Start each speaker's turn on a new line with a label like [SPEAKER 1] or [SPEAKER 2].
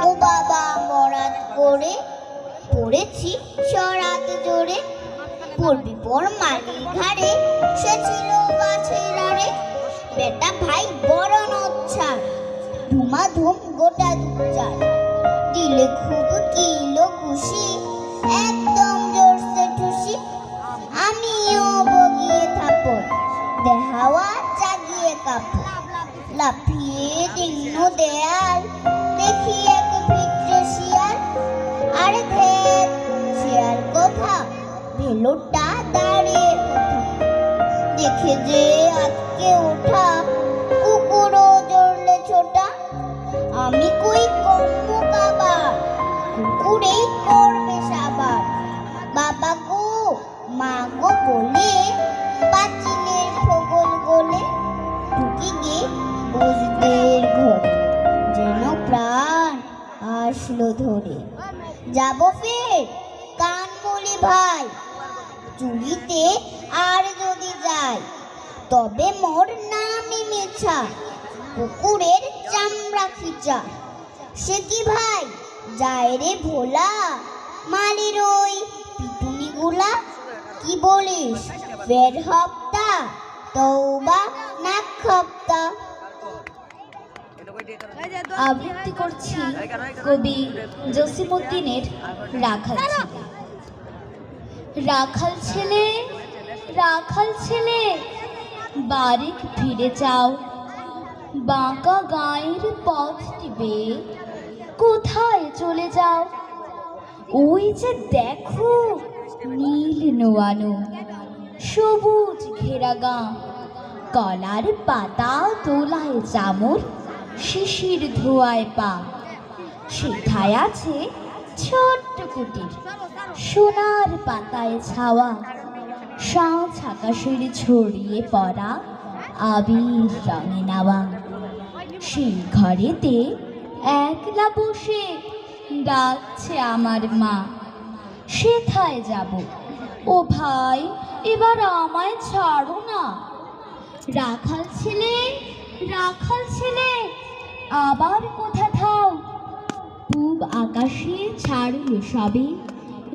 [SPEAKER 1] ও বাবা বরাত করে পড়েছি সরাত জোরে, পড়বি পর মালির ঘাড়ে, সে ছিল গাছের আড়ে। বেটা ভাই বড় নচ্ছার, ধুমাধুম গোটা দুচার, দিলে খুব কিলো খুশি, একদম জোরসে ঠুসি। আমিও বগিয়ে থাপড়, দেহাওয়া জাগিয়ে কাপড়, লাফিয়ে দিন্ন দেয়াল, দেখি এক ভিতরে শিয়াল। আরে ধের শিয়াল কোথা, ভেলোটা দাঁড়িয়ে কোথা, দেখে যে আজকে ওঠা, কুকুরও জড়লে ছোটা। আমি কই কম্ম কাবার, কুকুরেই করবে সাবার। বাবা গো মা গো বলে পাঁচিলের ফগল গলে, ঢুকি গে বসদের ঘরে, যেন প্রাণ আসলো ধরে। যাব ফের কান বলি ভাই, চুরিতে আর যদি যাই, তবে মোর নামই মেছা, কুকুরের চামড়া খিচা। সে কি ভাই যায় রে ভোলা, মালির ওই পিটুনি গুলা। কি বলিস ফের হপ্তা, তওবা নাক খপ্তা।
[SPEAKER 2] আবৃত্তি করছি কবি জসিমউদ্দিনের রাখাল ছেলে। রাখাল ছেলে, রাখাল ছেলে, বাড়ি ফিরে যাও, বাঁকা গাঁয়ের পথটি বেয়ে কোথায় চলে যাও? ওই যে দেখো নীল নোয়ানো সবুজ ঘেরা গাঁ, কলার পাতা তোলায় চামর, শিশির ধোয়ায় পা। সেথায় আছে ছোট্ট কুটির, সোনার পাতায় ছাওয়া, সাঁঝ আকাশের ছড়িয়ে পড়া আবির রঙে নাওয়া। সেই ঘরেতে একলা বসে ডাকছে আমার মা, সেথায় যাব। ও ভাই এবার আমায় ছাড়ো না। রাখাল ছেলে, রাখাল ছেলে, আবার কোথা থাও? পূব আকাশে ছাড়ল সবে